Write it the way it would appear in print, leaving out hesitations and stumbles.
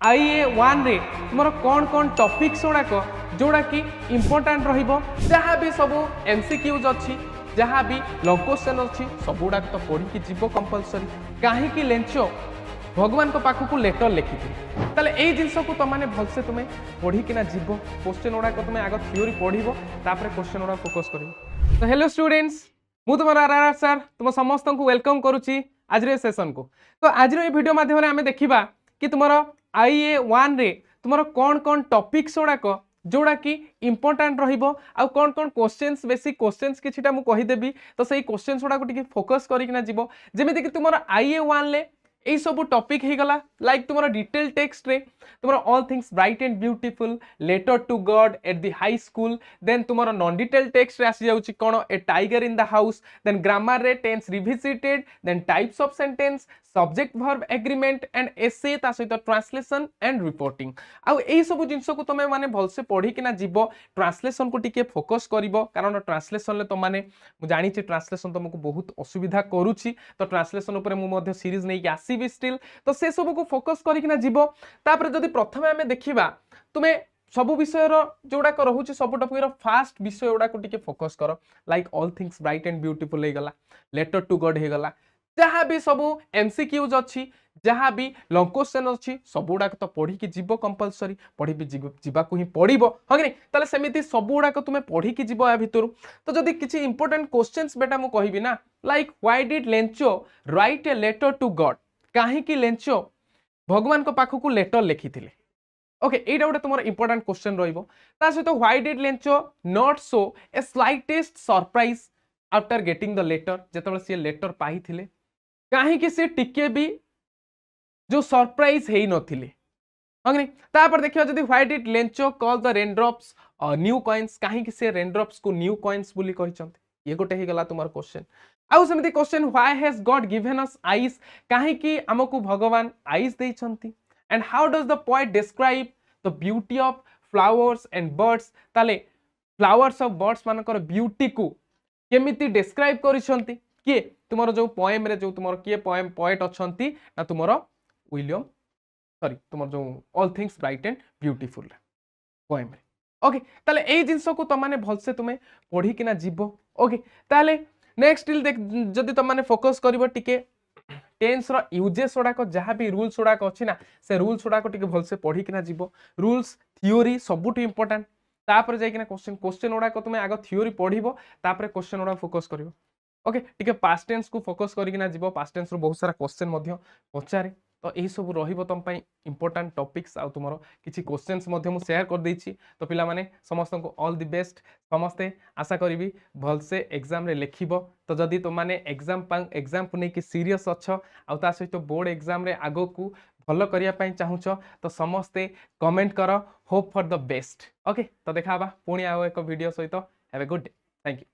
IA1 रे तुमर कौन कौन टॉपिक्स गुड़ाक जोड़ा कि इंपोर्टेंट रहिबो जहाँ भी सब MCQs अच्छी जहाँ भी लॉन्ग क्वेश्चन अच्छी सब गुड़ाक तो पढ़ी कि जीव कंपलसरी कहीं लेंचो भगवान को पाखक लेटर लिखी ताले यही जिनस को तुमने भलसे तुम्हें पढ़िकिना जीव क्वेश्चन गुड़ाक तुम आग थ्योरी पढ़ो क्वेश्चन गुड़ा फोकस कर। तो हेलो स्टूडेंट्स मु तुम आर सर तुम समस्त को वेलकम करुच्ची आज सेशन को। तो आज वीडियो माध्यम आम देखा कि तुम IA1 रे तुम कौन कौन टॉपिक्स गुड़ाक जोड़ा कि इंपोर्टेंट रहिबो आ कौन कौन क्वेश्चंस बेसिक क्वेश्चंस किछिटा मु कहिदेबी तो सही क्वेश्चंस गुड़ा को टिके फोकस करिकिना जीवो जेमिति कि तुम IA1 ले এই সবু টপিক হয়ে গলা লাইক তোমার ডিটেল টেক্সট রে তোমার all things bright and beautiful letter to God at the high school then তোমার নন ডিটেল টেক্সট রে আসি যাଉଛି কোন a tiger in the house then grammar रे tense revisited then types of sentence subject verb agreement and essay ता सहित translation and reporting आउ एई सब जिंस को तमे माने भलसे पढ़ी किना जीवो ट्रांसलेशन को टिके फोकस करिवो कारण ट्रांसलेशन ले तो माने मु जानि छि ट्रांसलेशन तुमको बहुत असुविधा करूछि तो ट्रांसलेशन ऊपर मु मध्ये सीरीज नै आसी भी स्टिल तो से सब को फोकस करिकिना जीवो तापर जदि प्रथमे हमें देखिबा तुमे सब विषय जोड़ाक रोचे सब टॉपिक फास्ट विषय गुड़ाक टिके फोकस कर like all things bright and beautiful हो गला लेटर टू गॉड हो गला जहाँ भी सब MCQs अच्छी जहाँ भी लॉन्ग क्वेश्चन अच्छी सब गुड़ाक तो पढ़ी कि जीव कंपलसरी पढ़ी भी जीवाकू ही पड़ो हाँ कि नहीं सेमती सब गुड़ाक तुम पढ़ी कि जीव या भितर तो जदि किसी इंपोर्टेंट क्वेश्चंस बेटा मु कहबी ना like why did Lencho write a letter to God कहीं लेंचो भगवान को पाखक लेटर लिखी ओके एटा गोटे तुम इंपोर्टेंट क्वेश्चन रहिबो ता सहित why did Lencho not show a slightest surprise after getting the letter जेतबे से लेटर पाई थिले कहीं कि से टिके भी जो सरप्राइज हेई नथिले हंगनी तापर देखियो जदी why did Lencho call the raindrops new coins कहीं कि से रेनड्रॉप्स को न्यू कॉइन्स बोली कहिसंते ये गोटे हे गला तुमार क्वेश्चन आउ सेमती question why has God given us eyes कहीं कि हमकु भगवान आईज देइछंती and how does the poet describe the beauty of flowers and birds ताले फ्लावर्स ऑफ बर्ड्स मानकर ब्यूटी को केमिति डिस्क्राइब करिसंती किए तुमरो जो पोएम रे जो तुमरो किए पोएम पोएट अछंती ना तुमरो विलियम सॉरी तुमरो जो all things bright and beautiful poem रे ओके ताले एई जिंस को तमाने भलसे तुमे पढ़ी किना जीवो ओके ताले नेक्स्ट जदि तुमने फोकस करिवो टिके टेंस रो यूजेस गुड़ाक जहाँ भी रूल्स गुड़ाक अच्छी ना से रूल्स गुड़ाक टिके भलसे पढ़ी किना जीवो रूल्स थ्योरी सबुठ इंपोर्टेंट तापर जाइकिना क्वेश्चन क्वेश्चन गुड़ाक तुम आग थ्योरी पढ़िबो तापर क्वेश्चन गुड़ाक फोकस करिवो ओके टिके पास्ट टेंस को फोकस करिकिना जीवो पास्ट टेंस रो बहुत सारा क्वेश्चन मध्य पचारे तो यही सब रहिबो तुम पई इंपोर्टेंट टॉपिक्स आ तुमरो किछि क्वेश्चंस मध्य मु शेयर कर देछि तो पिला माने समस्त को ऑल द बेस्ट समस्ते आशा करिवि भलसे एग्जाम रे लेखिबो तो जदि तुम माने एग्जाम को नहीं सीरियस अच्छ आ ता सहित बोर्ड एग्जाम रे आगो को भलो करिया पई चाहुछ तो समस्ते कमेंट कर hope for the best okay तो देखा पुणी आउ एक वीडियो सहित have a good day thank you.